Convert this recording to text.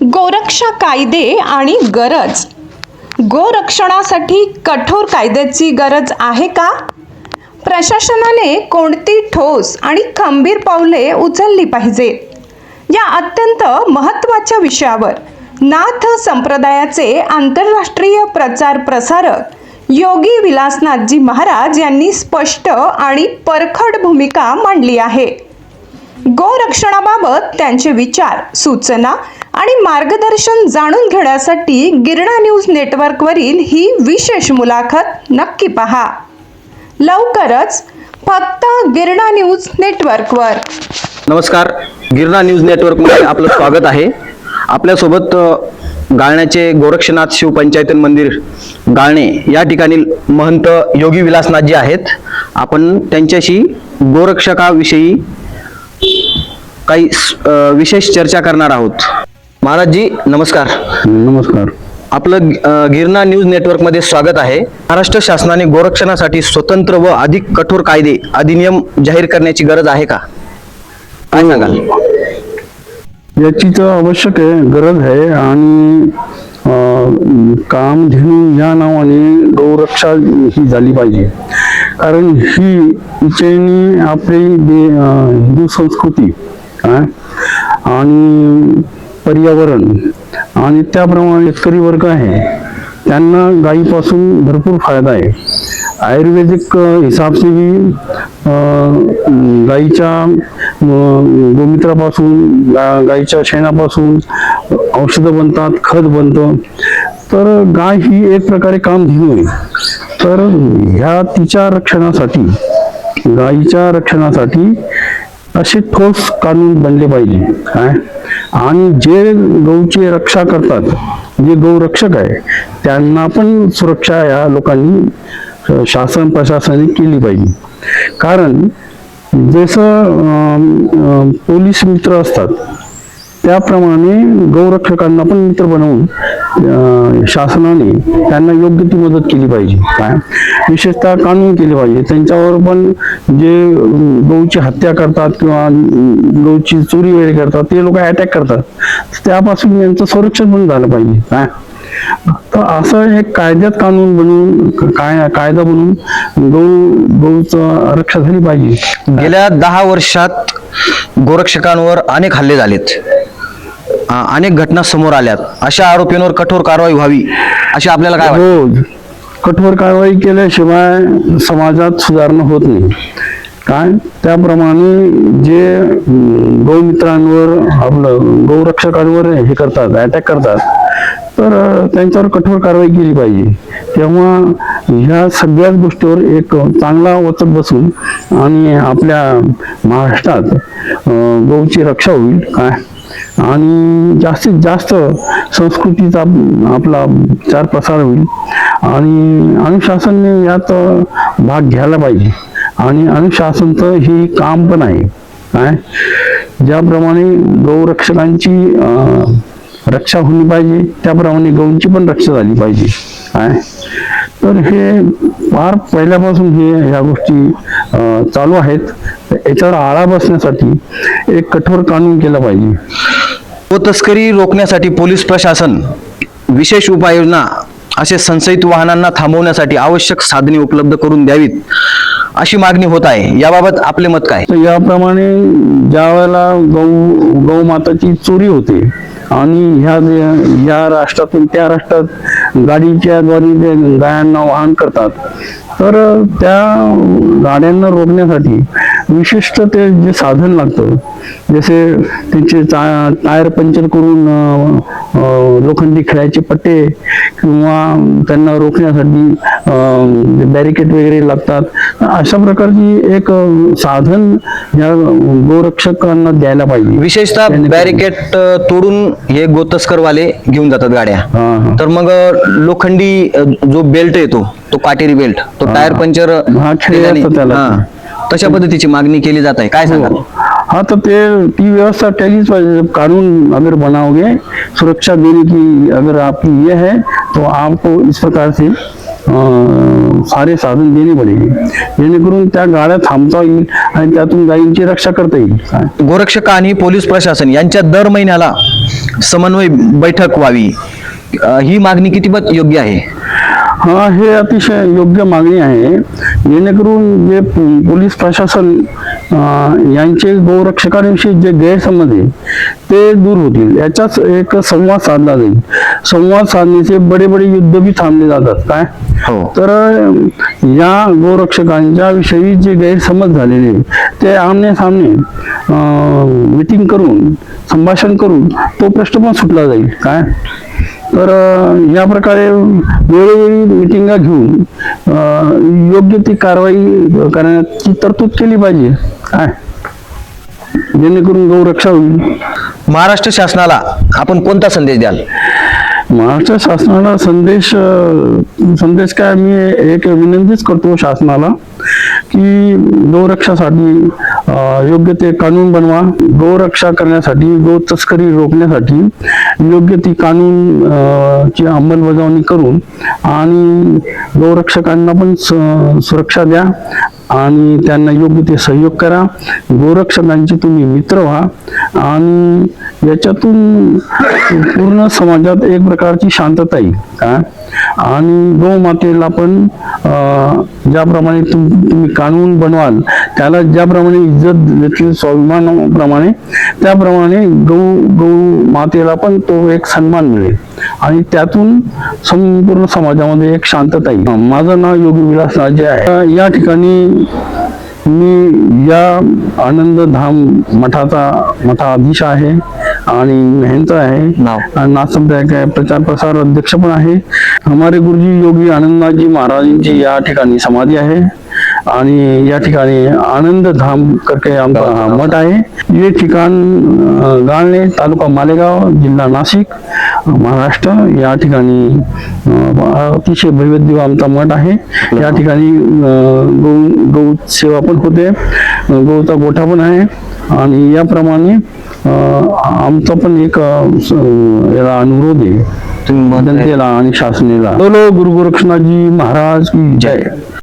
गोरक्षा कायदे आणि गरज. गोरक्षणासाठी कठोर कायद्याची गरज आहे का? प्रशासनाने कोणती ठोस आणि खंबीर पावले उचलली पाहिजेत? या अत्यंत महत्त्वाच्या विषयावर नाथ संप्रदायाचे आंतरराष्ट्रीय प्रचार प्रसारक योगी विलासनाथजी महाराज यांनी स्पष्ट आणि परखड भूमिका मांडली आहे. गोरक्षणाबाबत त्यांचे विचार, सूचना आणि मार्गदर्शन जाणून घेण्यासाठी गिरणा न्यूज नेटवर्कवरील ही विशेष मुलाखत नक्की पहा. लवकरच फक्त गिरणा न्यूज नेटवर्कवर. नमस्कार, गिरणा न्यूज नेटवर्कमध्ये आपलं स्वागत आहे. आपल्यासोबत गाळण्याचे गोरक्षनाथ शिवपंचायतन मंदिर गाळणे या ठिकाणी महंत योगी विलासनाथजी आहेत. आपण त्यांच्याशी गोरक्षकाविषयी काही विशेष चर्चा करणार आहोत. महाराजजी नमस्कार. नमस्कार. आपलं गिरणा न्यूज नेटवर्कमध्ये स्वागत आहे. महाराष्ट्र शासनाने गोरक्षणासाठी स्वतंत्र व अधिक कठोर कायदे अधिनियम जाहीर करण्याची गरज आहे का? काय सांगाल? याची तर आवश्यक आहे, गरज आहे. आणि कामधेनू या नावाने गौरक्षा ही झाली पाहिजे. कारण ही हिचेनी आपली हिंदू संस्कृती आणि पर्यावरण आणि त्याप्रमाणे शेतकरी वर्ग आहे, त्यांना गायीपासून भरपूर फायदा आहे. आयुर्वेदिक हिसाब से भी गायीच्या गोमूत्रापासून, गायीच्या शेणापासून औषधं बनतात, खत बनतं. तर गाय ही एक प्रकारे कामधेनू आहे. तर ह्या तिच्या रक्षणासाठी, गायीच्या रक्षणासाठी असे ठोस कानून बनले पाहिजे. आणि जे गौची रक्षा करतात, जे गौरक्षक आहे, त्यांना पण सुरक्षा या लोकांनी शासन प्रशासनाने केली पाहिजे. कारण जसं पोलीस मित्र असतात त्याप्रमाणे गौरक्षकांना पण मित्र बनवून शासनाने त्यांना योग्य ती मदत केली पाहिजे. विशेषतः कानून केले पाहिजे. त्यांच्यावर पण जे गौची हत्या करतात किंवा गौची चोरी वगैरे करतात, ते लोक अटॅक करतात, त्यापासून यांचं संरक्षण पण झालं पाहिजे. तर असं एक कायद्यात कानून बनवून, कायदा बनवून गौचं रक्षा झाली पाहिजे. गेल्या 10 वर्षात गोरक्षकांवर अनेक हल्ले झालेत, अनेक घटना समोर आल्यात. अशा आरोपींवर कठोर कारवाई व्हावी अशी आपल्याला काय वाटतं? कठोर कारवाई केल्याशिवाय समाजात सुधारणा होत नाही. त्याप्रमाणे जे गौमित्रांवर, आपलं गौरक्षकांवर हे करतात, अटॅक करतात, तर त्यांच्यावर कठोर कारवाई केली पाहिजे. तेव्हा ह्या सगळ्याच गोष्टीवर एक चांगला वचक बसून आणि आपल्या महाराष्ट्रात गौची रक्षा होईल. आणि जास्तीत जास्त संस्कृतीचा आपला चार प्रसार होईल. आणि अनुशासनने यात भाग घ्यायला पाहिजे. आणि अनुशासनचं हे काम पण आहे. ज्याप्रमाणे गौरक्षकांची रक्षा होली पाहिजे, त्याप्रमाणे गौंची पण रक्षा झाली पाहिजे. तर हे फार पहिल्यापासून ह्या गोष्टी चालू आहेत. याच्यावर आळा बसण्यासाठी एक कठोर कानून केलं पाहिजे. तस्करी रोखण्यासाठी पोलीस प्रशासन विशेष उपाययोजना, असे संशयित वाहनांना थांबवण्यासाठी आवश्यक साधने उपलब्ध करून द्यावीत अशी मागणी होत आहे. याबाबत आपले मत काय? तर याप्रमाणे ज्या वेळेला गौमाताची चोरी होते आणि ह्या राष्ट्रातून त्या राष्ट्रात गाडीच्या द्वारे गायांना वाहन करतात, तर त्या गाड्यांना रोखण्यासाठी विशिष्ट ते जे साधन लागतं, जसे त्यांचे टायर पंक्चर करून लोखंडी खड्याचे पट्टे किंवा त्यांना रोखण्यासाठी बॅरिकेड वगैरे लागतात, अशा प्रकारची एक साधन या गोरक्षकांना द्यायला पाहिजे. विशेषतः बॅरिकेड तोडून हे गोतस्करवाले घेऊन जातात गाड्या. तर मग लोखंडी जो बेल्ट येतो, तो काटेरी बेल्ट, तो टायर पंक्चर, तशा पद्धतीची मागणी केली जात आहे. काय सांगाल? हाँ, तो ती व्यवस्था टेलीस कानून अगर बनाओगे, सुरक्षा देने की अगर आपकी ये है, तो आपको इस प्रकार से सारे साधन देणे पडेल, जेणेकरून त्या गाड्या थांबता येईल आणि त्यातून गायींची रक्षा करता येईल. गोरक्षक आणि पोलीस प्रशासन यांच्या दर महिन्याला समन्वय बैठक व्हावी, ही मागणी कितपत योग्य आहे? हा, हे अतिशय योग्य मागणी आहे, जेणेकरून जे पोलीस प्रशासन यांचे गोरक्षकांविषयी जे गैरसमज आहे ते दूर होतील. याचाच एक संवाद साधला जाईल. संवाद साधण्याचे बडे बडे युद्ध बी थांबले जातात. काय हो. तर या गोरक्षकांच्या विषयी जे गैरसमज झालेले ते आमने सामने मीटिंग करून संभाषण करून तो प्रश्न पण सुटला जाईल. काय तर या प्रकारे वेळोवेळी मिटिंगा घेऊन योग्य ती कारवाई करण्याची तरतूद केली पाहिजे. काय जेणेकरून गौरक्षा होईल. महाराष्ट्र शासनाला आपण कोणता संदेश द्याल? महाराष्ट्र शासनाला संदेश काय, मी एक विनंतीच करतो शासनाला की गौरक्षासाठी योग्य ते कानून बनवा. गौरक्षा करण्यासाठी, गौ तस्करी रोखण्यासाठी योग्य ती कानून ची अंमलबजावणी करून आणि गौरक्षकांना पण सुरक्षा द्या आणि त्यांना योग्य ते सहयोग करा. गोरक्षकांचे तुम्ही मित्र व्हा आणि याच्यातून पूर्ण समाजात एक प्रकारची शांतता येईल. काय आणि गौमातेला पण ज्याप्रमाणे तुम्ही कानून बनवाल, त्याला ज्याप्रमाणे इज्जत देतील स्वाभिमानाप्रमाणे, त्याप्रमाणे गौ मातेला पण तो एक सन्मान मिळेल आणि त्यातून संपूर्ण समाजामध्ये एक शांतता येईल. माझं नाव योगी विलास राजे आहे. या ठिकाणी मी या आनंदधाम मठाधीश आहे आणि महंत आहे, नाथ संप्रदाय का प्रचार प्रसार अध्यक्ष पण आहे. हमारे गुरुजी योगी आनंदनाथजी महाराजांची या ठिकाणी समाधी आहे आणि या ठिकाणी आनंद धाम करके आमचा मठ आहे. हे ठिकाण गाळणे, तालुका मालेगाव, जिल्हा नाशिक, महाराष्ट्र. या ठिकाणी अतिशय भव्य आमचा मठ आहे. या ठिकाणी गौ सेवा पण होते, गौचा गोठा पण आहे आणि याप्रमाणे आमचा पण एक याला अनुरोध आहे जनतेला आणि शासनाला. बोलो गुरु गोरक्षनाथजी महाराज की जय.